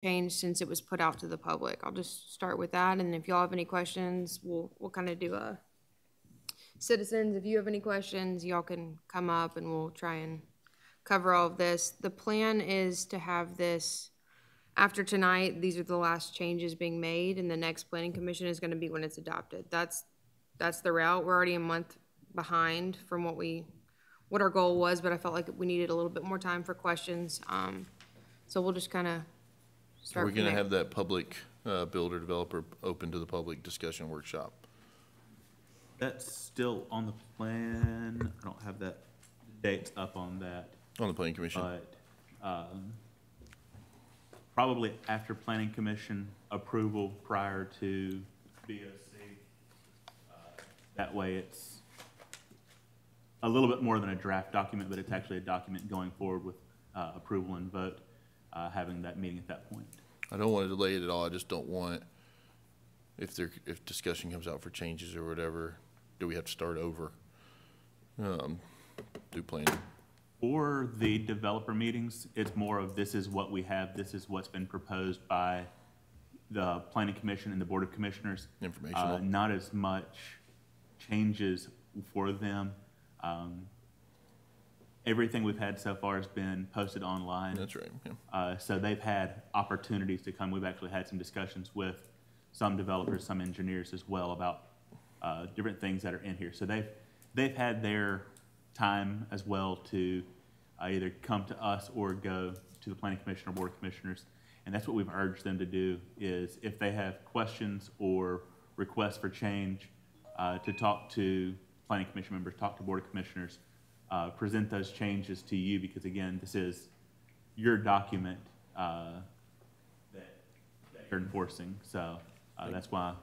changed since it was put out to the public. I'll just start with that, and if y'all have any questions, we'll kind of do a citizens. If you have any questions, y'all can come up and we'll try and cover all of this. The plan is to have this after tonight. These are the last changes being made, and the next planning commission is going to be when it's adopted. That's the route. We're already a month behind from what our goal was, but I felt like we needed a little bit more time for questions. So we'll just kind of start. Are we going to have that public builder developer open to the public discussion workshop? That's still on the plan. I don't have that dates up on that. On the planning commission? But probably after planning commission approval prior to BOC. That way it's a little bit more than a draft document, but it's actually a document going forward with approval and vote, having that meeting at that point. I don't want to delay it at all. I just don't want, if discussion comes out for changes or whatever, do we have to start over? Do planning. For the developer meetings, it's more of this is what we have, this is what's been proposed by the Planning Commission and the Board of Commissioners. Informational. Not as much changes for them. Everything we've had so far has been posted online. That's right. Yeah. So they've had opportunities to come. We've actually had some discussions with some developers, some engineers as well about different things that are in here. So they've had their time as well to either come to us or go to the Planning Commission or Board of Commissioners. And that's what we've urged them to do, is if they have questions or requests for change, to talk to Planning Commission members, talk to Board of Commissioners, present those changes to you, because again, this is your document that you're enforcing. So that's why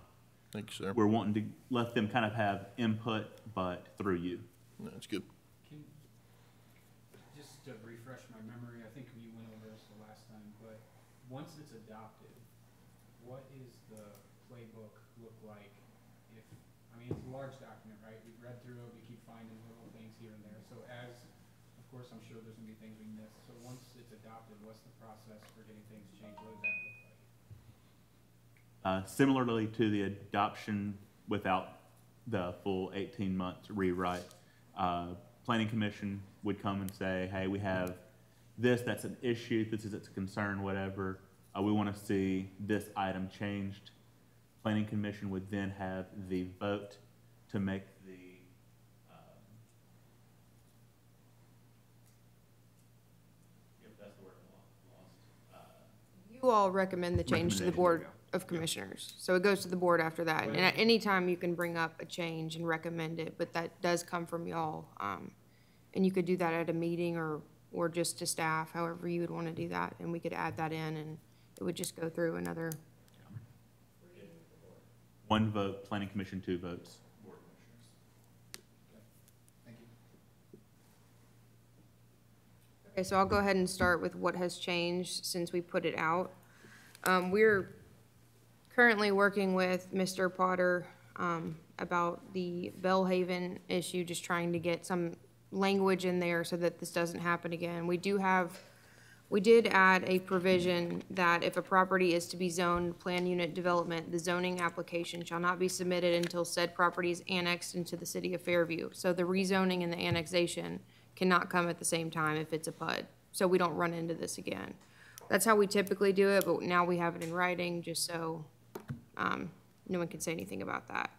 Thank you, sir. we're wanting to let them kind of have input, but through you. That's good. Just to refresh my memory, I think we went over this the last time, but once it's adopted, what is the playbook look like? I mean, it's a large document, right? We've read through it, we keep finding little things here and there. So of course, I'm sure there's gonna be things we miss. So once it's adopted, what's the process for getting things changed? What does that look like? Similarly to the adoption without the full 18 months rewrite, Planning Commission would come and say, hey, we have this, that's an issue, this is a concern, whatever. We want to see this item changed. Planning Commission would then have the vote to make the if that's the word lost. You all recommend the change to the Board of Commissioners. So it goes to the board after that. And at any time, you can bring up a change and recommend it, but that does come from y'all. And you could do that at a meeting or just to staff, however you would want to do that. And we could add that in, and it would just go through another. One vote, Planning Commission, 2 votes, Board of Commissioners. Okay. Thank you. Okay, so I'll go ahead and start with what has changed since we put it out. We're currently working with Mr. Potter about the Bellhaven issue, just trying to get some language in there so that this doesn't happen again. We did add a provision that if a property is to be zoned planned unit development, the zoning application shall not be submitted until said property is annexed into the city of Fairview. So the rezoning and the annexation cannot come at the same time if it's a PUD. So we don't run into this again. That's how we typically do it, but now we have it in writing just so no one can say anything about that.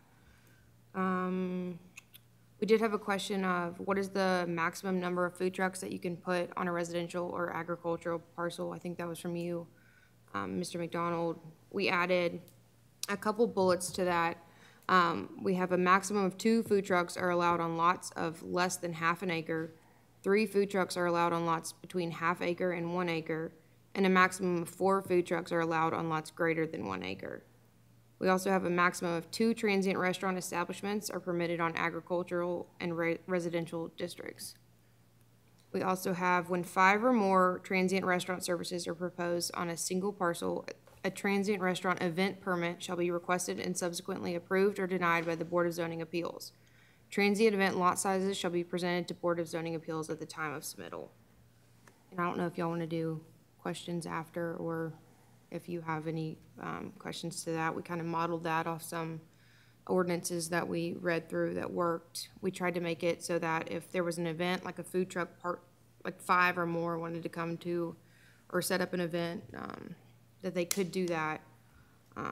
We did have a question of what is the maximum number of food trucks that you can put on a residential or agricultural parcel? I think that was from you, Mr. McDonald. We added a couple bullets to that. We have a maximum of 2 food trucks are allowed on lots of less than half an acre. 3 food trucks are allowed on lots between half acre and 1 acre. And a maximum of 4 food trucks are allowed on lots greater than 1 acre. We also have a maximum of 2 transient restaurant establishments are permitted on agricultural and residential districts. We also have when 5 or more transient restaurant services are proposed on a single parcel, a transient restaurant event permit shall be requested and subsequently approved or denied by the Board of Zoning Appeals. Transient event lot sizes shall be presented to Board of Zoning Appeals at the time of submittal. And I don't know if y'all want to do questions after or if you have any questions to that. We kind of modeled that off some ordinances that we read through that worked. We tried to make it so that if there was an event, like a food truck part, like 5 or more wanted to come to or set up an event, that they could do that. If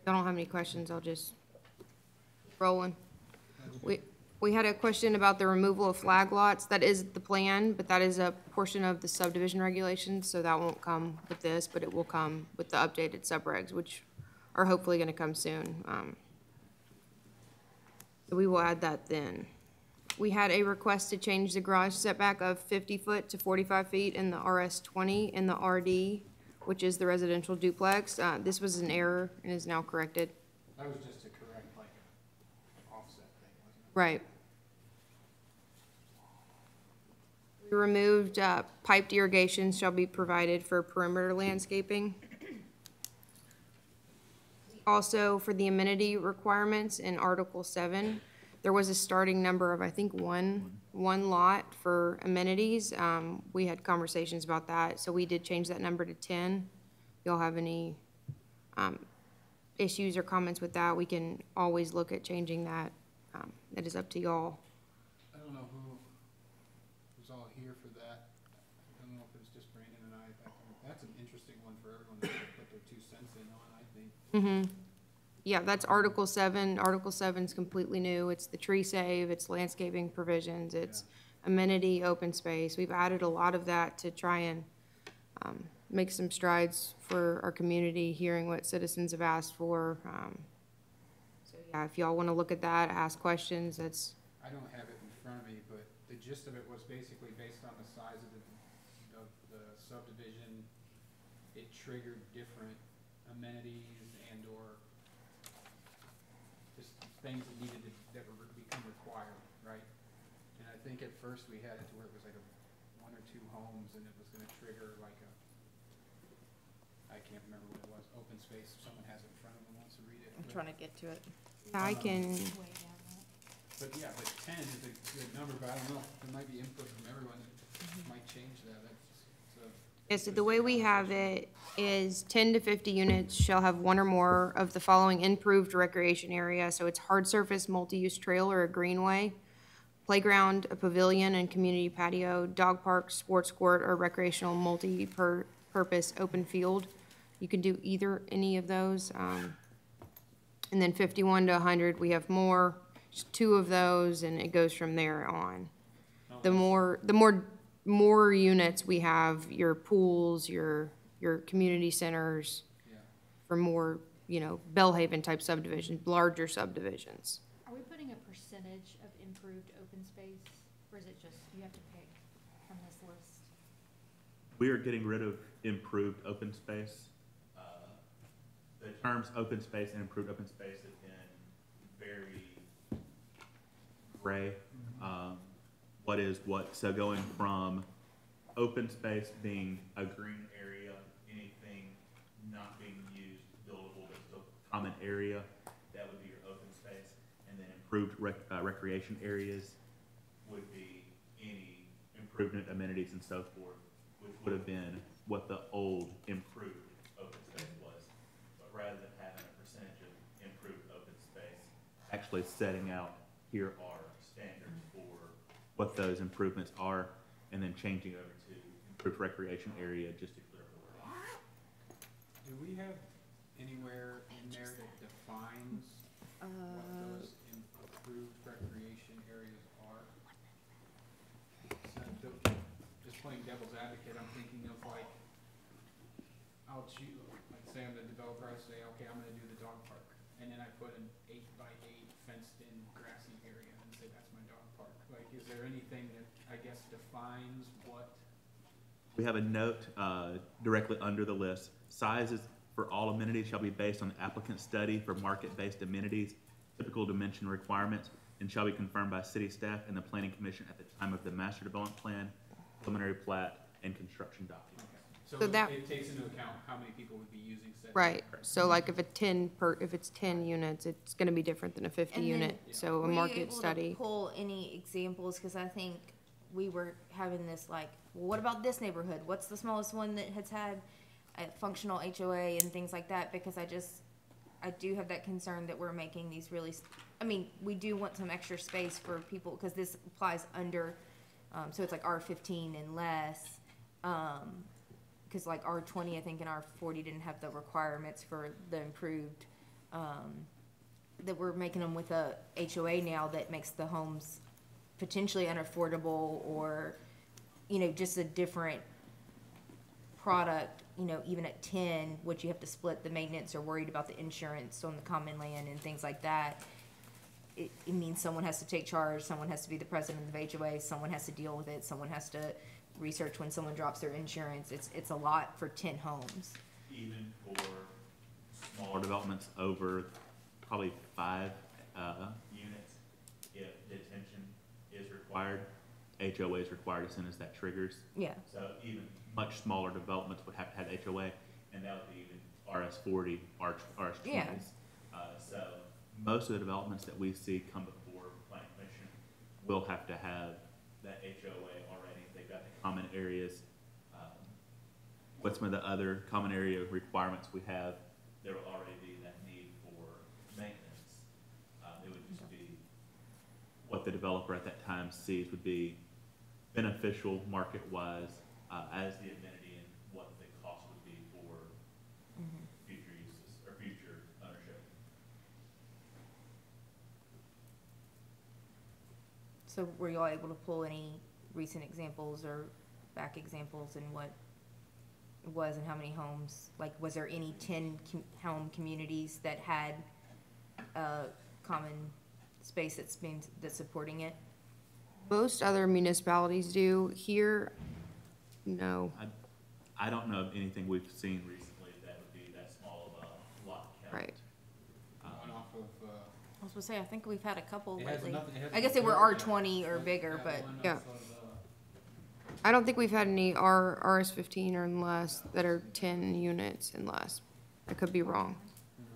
I don't have any questions, I'll just keep rolling. We had a question about the removal of flag lots. That is the plan, but that is a portion of the subdivision regulations, so that won't come with this, but it will come with the updated subregs, which are hopefully gonna come soon. So we will add that then. We had a request to change the garage setback of 50 foot to 45 feet in the RS20 in the RD, which is the residential duplex. This was an error and is now corrected. That was just to correct like an offset thing, wasn't it? Right. We removed, piped irrigation shall be provided for perimeter landscaping. Also, for the amenity requirements in Article 7, there was a starting number of, I think, one lot for amenities. We had conversations about that, so we did change that number to 10. If y'all have any issues or comments with that, we can always look at changing that. That is up to y'all. I don't know who was all here for that. I don't know if it was just Brandon and I. That's an interesting one for everyone to put their 2 cents in on, I think. Mm-hmm. Yeah, that's Article 7. Article 7's completely new. It's the tree save, it's landscaping provisions, it's amenity, open space. We've added a lot of that to try and make some strides for our community, hearing what citizens have asked for. So yeah, if y'all want to look at that, ask questions, that's, I don't have it in front of me, but the gist of it was basically based on the size of the subdivision. It triggered different amenities and/or just things that that were become required, right? And I think at first we had it to where it was like 1 or 2 homes, and it was gonna trigger like I can't remember what it was, open space. If someone has it in front of them, wants to read it. I'm trying to get to it. yeah, I can, But yeah, but 10 is a good number, but I don't know, there might be input from everyone that might change that. yes, so the way we have it is 10 to 50 units shall have 1 or more of the following improved recreation area. So it's hard surface, multi-use trail or a greenway, playground, a pavilion and community patio, dog park, sports court, or recreational multi-purpose open field. You can do any of those. And then 51 to 100, we have more, just 2 of those, and it goes from there on. The more units we have, your pools, your community centers, Yeah. for more, Bellhaven type subdivisions, larger subdivisions. Are we putting a percentage of improved open space, or is it just, you have to pick from this list? We are getting rid of improved open space. The terms open space and improved open space have been very gray. What is what? So going from open space being a green area, anything not being used, buildable, but still common area, that would be your open space. And then improved recreation areas would be any improvement amenities and so forth, which would have been what the old improved open space was. But rather than having a percentage of improved open space, actually setting out, here are standards for what those improvements are, and then changing over to improved recreation area just to clear up the wording. Do we have anywhere in there that defines what those improved recreation areas are? So, just playing devil's advocate, I'm thinking of like, like say I'm the developer, I say, okay, I'm gonna do the dog park, and then I put an 8x8 fenced-in grassy area and say that's my dog park. Like, is there anything that I guess defines what? We have a note directly under the list. Sizes for all amenities shall be based on the applicant's study for market-based amenities, typical dimension requirements, and shall be confirmed by city staff and the planning commission at the time of the master development plan, preliminary plat, and construction documents. So So that- it takes into account how many people would be using said. Right, so like if it's 10 units, it's gonna be different than a 50 And then unit, so a Were you market able to study. pull any examples, because I think we were having this like well, what about this neighborhood? What's the smallest one that has had a functional HOA and things like that? Because I do have that concern that we're making these really, I mean, we do want some extra space for people, because this applies under, so it's like R15 and less. Because like R20, I think, and R40 didn't have the requirements for the improved, that we're making them with a HOA now that makes the homes potentially unaffordable, or, you know, just a different product, you know, even at 10, which you have to split the maintenance or worried about the insurance on the common land and things like that. It means someone has to take charge, someone has to be the president of the HOA, someone has to deal with it, someone has to research when someone drops their insurance. It's a lot for 10 homes. Even for smaller developments over probably 5 units, if detention is required, HOA is required as soon as that triggers. Yeah. So even much smaller developments would have to have HOA, and that would be even RS40, RS20s. Yeah. So most of the developments that we see come before planning commission will have to have that HOA already. They've got the common areas. What's some of the other common area requirements we have? There will already be that need for maintenance. It would just be what the developer at that time sees would be beneficial market-wise as the amenity, and what the cost would be for future uses or future ownership. So were y'all able to pull any recent examples or back examples in what it was and how many homes? Like, was there any 10 home communities that had a common space that's supporting it? Most other municipalities do. Here, no. I don't know of anything we've seen recently that would be that small of a lot count. Right. Going off of, I was gonna say, I think we've had a couple it has lately. nothing, it has I guess they were nothing to do with R20 or that. bigger, That but one Yeah. off of, I don't think we've had any RS15 or less that are 10 units and less. I could be wrong. Arbitrary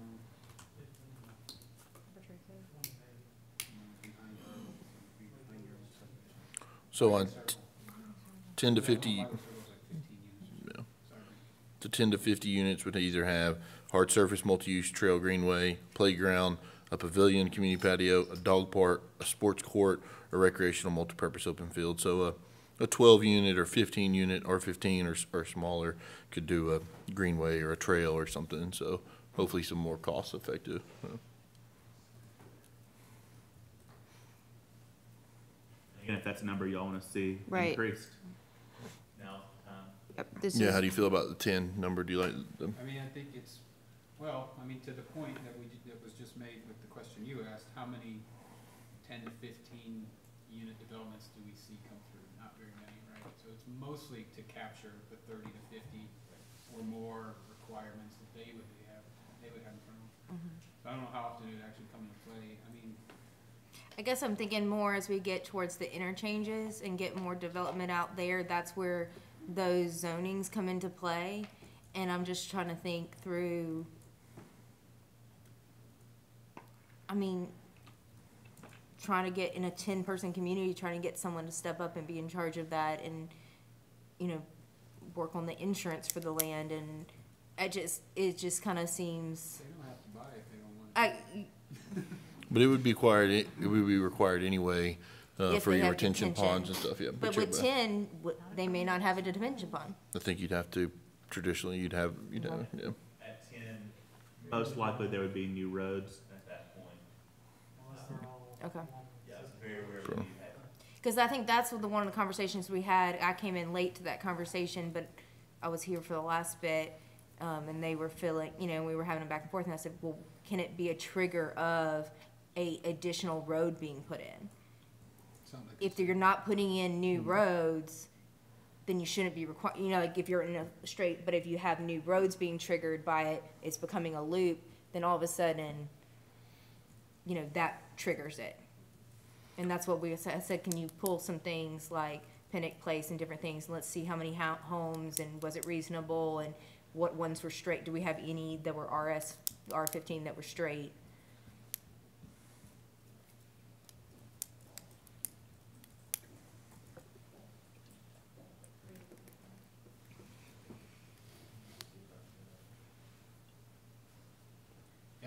code. So on 10 to 50, the 10 to 50 units would either have hard surface multi-use trail greenway, playground, a pavilion, community patio, a dog park, a sports court, a recreational multipurpose open field. So a 12 unit or 15 unit or 15 or smaller could do a greenway or a trail or something. So hopefully some more cost effective. Again, if that's a number y'all want to see Right. increased, now's the time. Yep, this Yeah, is, how do you feel about the 10 number? Do you like them? I mean, I think it's, well, I mean, to the point that that was just made with the question you asked, how many 10 to 15 unit developments do we see come through? Not very many, right? So it's mostly to capture the 30 to 50 or more requirements that they would have in front of them. So I don't know how often it would actually come into play. I mean, I guess I'm thinking more as we get towards the interchanges and get more development out there, that's where those zonings come into play. And I'm just trying to think through, I mean, trying to get in a 10-person community, trying to get someone to step up and be in charge of that and, you know, work on the insurance for the land. And it just kind of seems, they don't have to buy if they don't want to. But it would be required, it would be required anyway, If for they your have retention detention. ponds and stuff, yeah. but you're- with 10, they may not have a detention pond. I think you'd have to, traditionally, you'd have, yeah. At 10, most likely there would be new roads at that point. Okay. Yeah, it's very rare Sure. that you have. Because I think that's what one of the conversations we had. I came in late to that conversation, but I was here for the last bit, and they were feeling, you know, we were having a back and forth, and I said, well, can it be a trigger of a additional road being put in? Something like If you're not putting in new roads, then you shouldn't be required, you know, like if you're in a straight, but if you have new roads being triggered by it, it's becoming a loop, then all of a sudden, you know, that triggers it. And that's what I said, can you pull some things like Pinnock Place and different things, and let's see how many homes, and was it reasonable, and what ones were straight, do we have any that were R15 that were straight?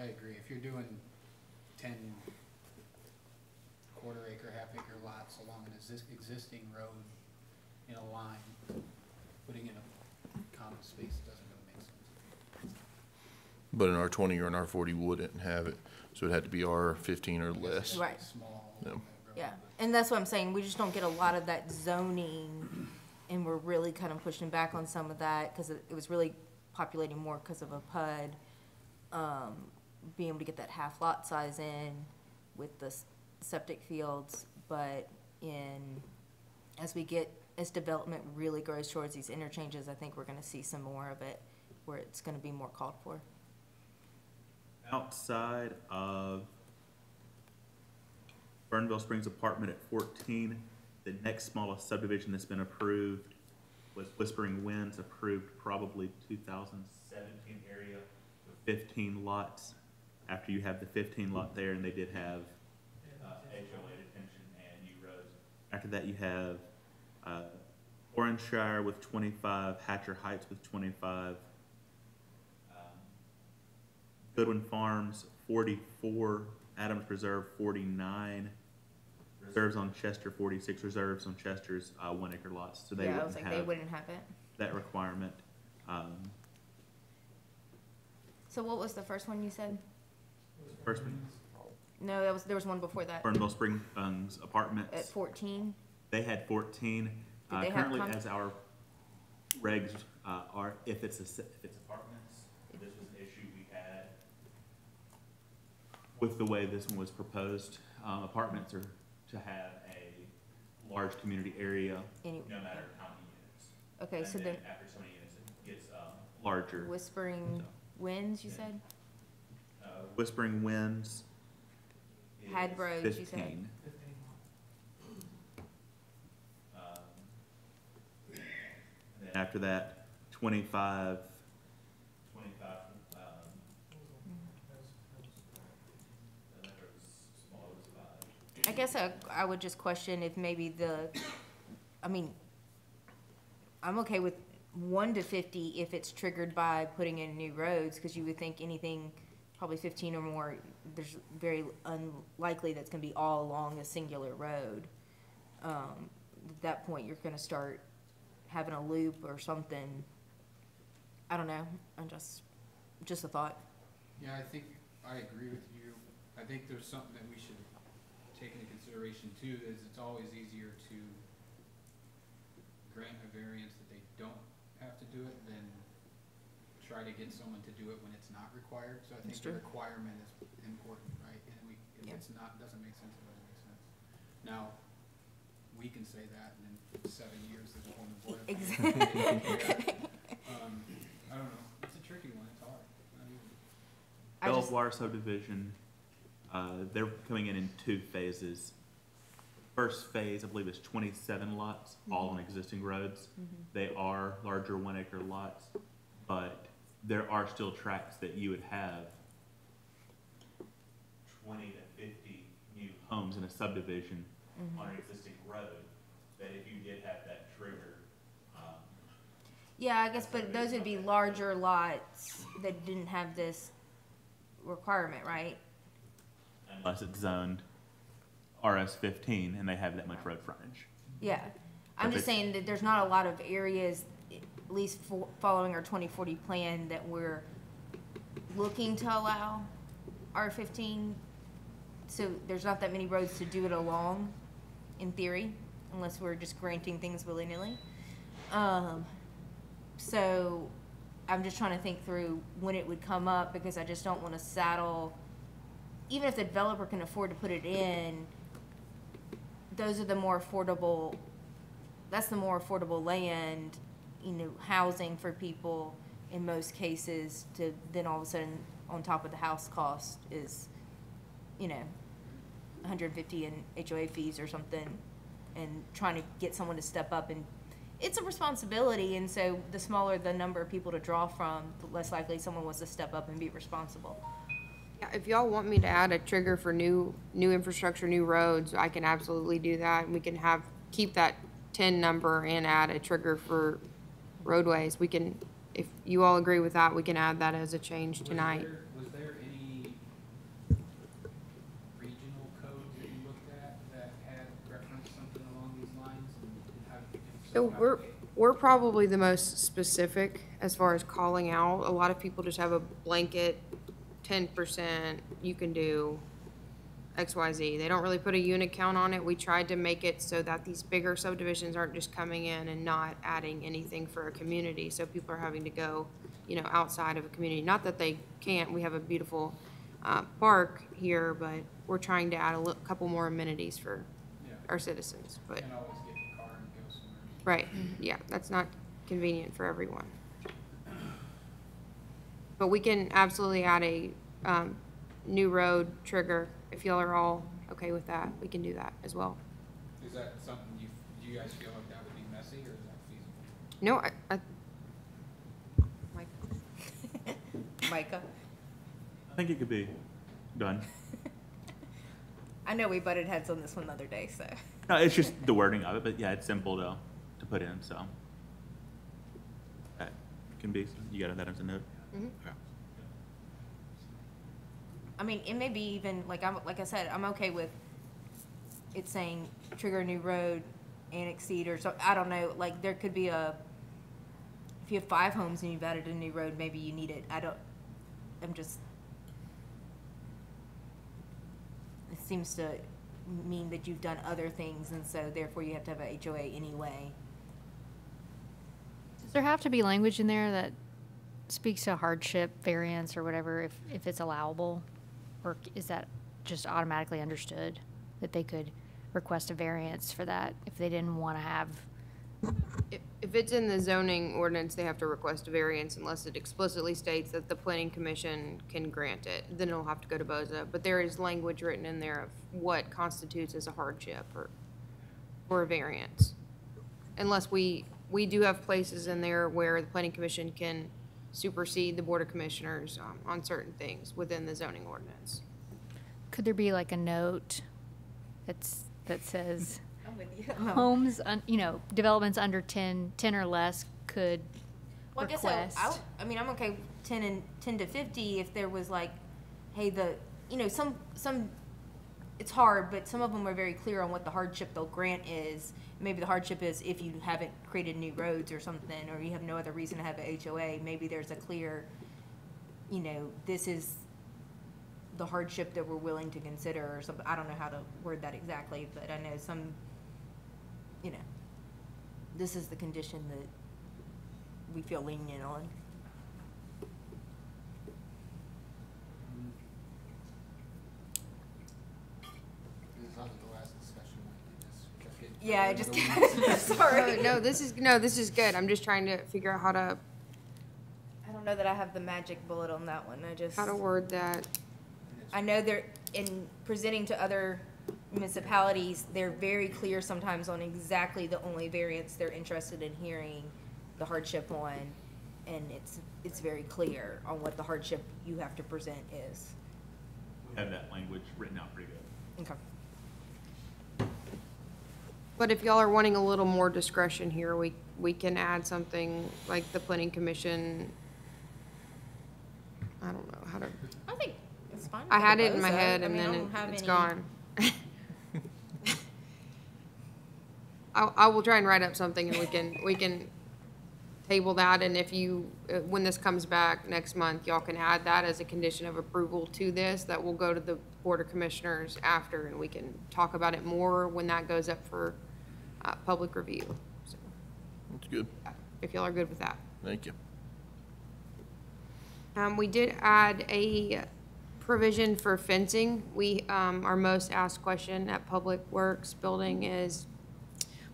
I agree. If you're doing 10 quarter acre, half acre lots along an existing road in a line, putting in a common space doesn't really make sense. But an R20 or an R40 wouldn't have it, so it had to be R15 or less. Right. Small. Yeah. road, Yeah, but- and that's what I'm saying, we just don't get a lot of that zoning, and we're really kind of pushing back on some of that, because it was really populating more because of a PUD. Being able to get that half lot size in with the septic fields, but as development really grows towards these interchanges, I think we're gonna see some more of it, where it's gonna be more called for. Outside of Burnville Springs apartment at 14, the next smallest subdivision that's been approved was Whispering Winds, approved probably 2017 area with 15 lots. After you have the 15 lot there, and they did have HOA detention and new roads. After that, you have Orange with 25, Hatcher Heights with 25, Goodwin Farms 44, Adams Preserve 49, reserves on Chester 46, reserves on Chester's 1 acre lots, so they Yeah, I was wouldn't like, they have wouldn't have it. that requirement. So what was the first one you said? First one, No, there was one before that, Burnville Springs at Apartments, 14. they had 14. Did they have Currently, com- as our regs are, if it's apartments, this was an issue we had with the way this one was proposed. Apartments are to have a large community area, Any- no matter how many units. Okay, And so then then after so many units, it gets larger. Whispering So, Winds, you said? Whispering Winds Had is Roads, you said. 15. And then after that, 25, and then there was smaller was 5. I guess I would just question if maybe I mean, I'm okay with 1 to 50 if it's triggered by putting in new roads, because you would think anything probably 15 or more, there's very unlikely that's gonna be all along a singular road. At that point, you're gonna start having a loop or something. I don't know, I'm just a thought. Yeah, I think, I agree with you. I think there's something that we should take into consideration too, is it's always easier to grant a variance that they don't have to do it than try to get someone to do it when it's not required. So I think That's the true. requirement is important, right? And if Yeah. it's not, doesn't make sense, it doesn't make sense. Now, we can say that, and in 7 years, there's a whole new board. of Exactly. I don't know, it's a tricky one, it's hard, not easy. I just- Belvoir subdivision, they're coming in 2 phases. First phase, I believe, is 27 lots, all on existing roads. They are larger 1 acre lots, but there are still tracts that you would have 20 to 50 new homes in a subdivision on an existing road, that if you did have that trigger, Yeah, I guess, but those would be larger lots that didn't have this requirement, right? unless it's zoned RS15 and they have that much road frontage. Yeah, I'm If just it's- saying that there's not a lot of areas, at least following our 2040 plan, that we're looking to allow R15. So there's not that many roads to do it along, in theory, unless we're just granting things willy-nilly. So I'm just trying to think through when it would come up, because I just don't want to saddle, even if the developer can afford to put it in, those are the more affordable, that's the more affordable land, housing for people in most cases, to then all of a sudden, on top of the house cost is, 150 in HOA fees or something, and trying to get someone to step up, and it's a responsibility, and so the smaller the number of people to draw from, the less likely someone wants to step up and be responsible. Yeah, if y'all want me to add a trigger for new infrastructure, new roads, I can absolutely do that. We can keep that 10 number and add a trigger for roadways. We can, if you all agree with that, we can add that as a change tonight. Was there any So we're probably the most specific as far as calling out. A lot of people just have a blanket 10%, you can do XYZ. They don't really put a unit count on it. We tried to make it so that these bigger subdivisions aren't just coming in and not adding anything for a community. So people are having to go, outside of a community. Not that they can't. We have a beautiful park here, but we're trying to add a couple more amenities for Yeah. our citizens. But, Can't always get in the car and go somewhere. right, yeah, that's not convenient for everyone. But we can absolutely add a new road trigger. If y'all are all okay with that, we can do that as well. Is that something do you guys feel like that would be messy, or is that feasible? No, Mike, Micah? I think it could be done. I know we butted heads on this one the other day, so. No, it's just the wording of it, but yeah, it's simple to put in, so. That can be, you got that as a note? I mean, it may be even, like I said, I'm okay with it saying trigger a new road, annex seed, or so, I don't know, like, there could be if you have 5 homes and you've added a new road, maybe you need it. It seems to mean that you've done other things, and so therefore you have to have a HOA anyway. Does there have to be language in there that speaks to hardship variance or whatever, if it's allowable? Or is that just automatically understood, that they could request a variance for that if they didn't want to have? if it's in the zoning ordinance, they have to request a variance unless it explicitly states that the planning commission can grant it. Then it'll have to go to BOZA. But there is language written in there of what constitutes as a hardship or a variance. Unless we do have places in there where the planning commission can supersede the board of commissioners on certain things within the zoning ordinance. Could there be like a note that says I'm with you. homes, developments under 10 or less could Well, I guess request? I mean, I'm okay with 10 to 50 if there was like, hey, some, it's hard, but some of them are very clear on what the hardship they'll grant is. Maybe the hardship is if you haven't created new roads or something, or you have no other reason to have a HOA, maybe there's a clear, this is the hardship that we're willing to consider or something. I don't know how to word that exactly, but I know some, this is the condition that we feel lenient on. This is not the last discussion we did this. Yeah, I just, sorry. No, this is good. I'm just trying to figure out how to I don't know that I have the magic bullet on that one. how to word that. I know they're, in presenting to other municipalities, they're very clear sometimes on exactly the only variance they're interested in hearing the hardship on, and it's very clear on what the hardship you have to present is. We have that language written out pretty good. Okay. But if y'all are wanting a little more discretion here, we can add something like the planning commission. I don't know how to, I think it's fine. I had it in my Boza. head I and mean, I then don't have it's any- gone. I will try and write up something and we can table that, and if you, when this comes back next month, y'all can add that as a condition of approval to this, that will go to the Board of Commissioners after, and we can talk about it more when that goes up for, public review. So, That's good. if y'all are good with that. Thank you. We did add a provision for fencing. Our most asked question at Public Works Building is,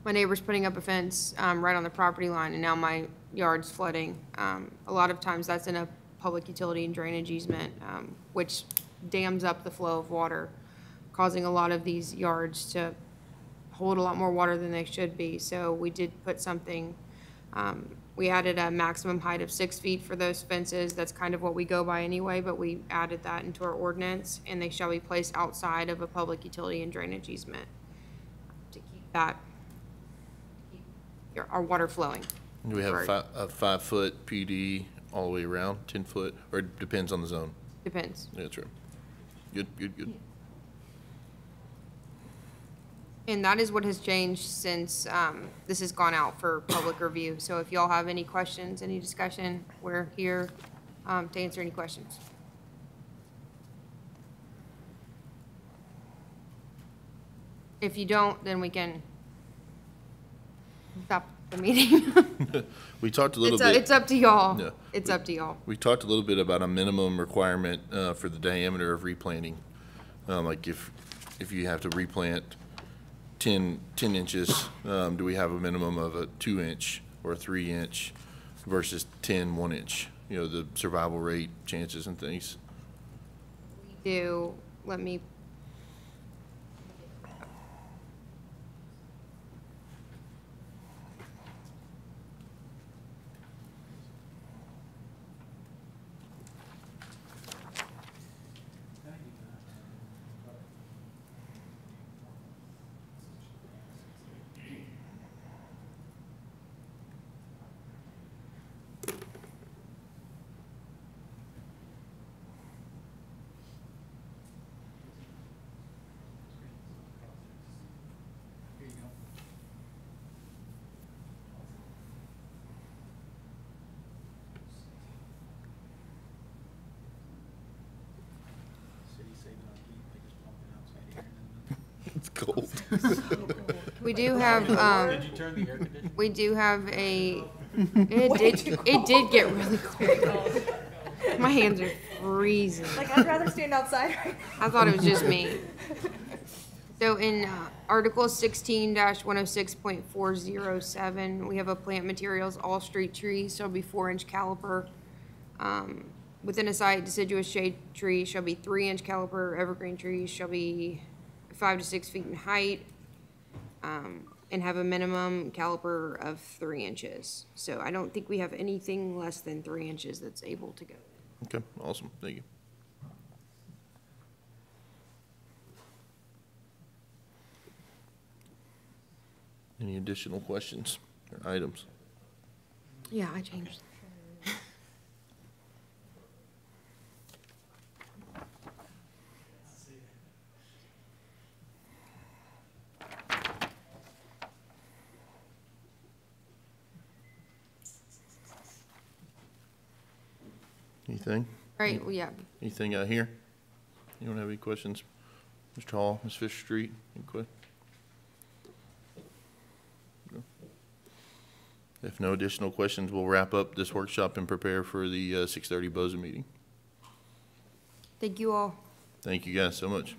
my neighbor's putting up a fence, right on the property line, and now my yard's flooding. A lot of times that's in a public utility and drainage easement, which dams up the flow of water, causing a lot of these yards to hold a lot more water than they should be. So we did put something, we added a maximum height of 6 feet for those fences. That's kind of what we go by anyway, but we added that into our ordinance, and they shall be placed outside of a public utility and drainage easement to keep our water flowing. Do we have Right. a 5-foot PD all the way around, 10-foot, or it depends on the zone? Depends. Yeah, that's right. Good. And that is what has changed since this has gone out for public review. So if y'all have any questions, any discussion, we're here to answer any questions. If you don't, then we can stop the meeting. We talked a little bit. It's up to y'all. Yeah. It's up to y'all. We talked a little bit about a minimum requirement for the diameter of replanting. Like if you have to replant 10 inches, do we have a minimum of a 2-inch or a 3-inch versus 10 1-inch? You know, the survival rate, chances and things. Do, let me. Here you go. City saving on heat by just pumping outside here and then. It's cold. We do have, Did you turn the air conditioner? we do have a, it did get really cold. My hands are freezing. Like, I'd rather stand outside right now. I thought it was just me. So in Article 16-106.407, we have a plant materials, all street trees shall be 4-inch caliper. Within a site, deciduous shade tree shall be 3-inch caliper, evergreen trees shall be 5 to 6 feet in height, and have a minimum caliper of 3 inches. So I don't think we have anything less than 3 inches that's able to go. Okay, awesome. Thank you. Any additional questions or items? Yeah, I changed. Anything? All right, well, yeah. Anything out here? Anyone have any questions? Mr. Hall, Ms. Fisher Street, any questions? No? If no additional questions, we'll wrap up this workshop and prepare for the 6:30 BOZA meeting. Thank you all. Thank you guys so much.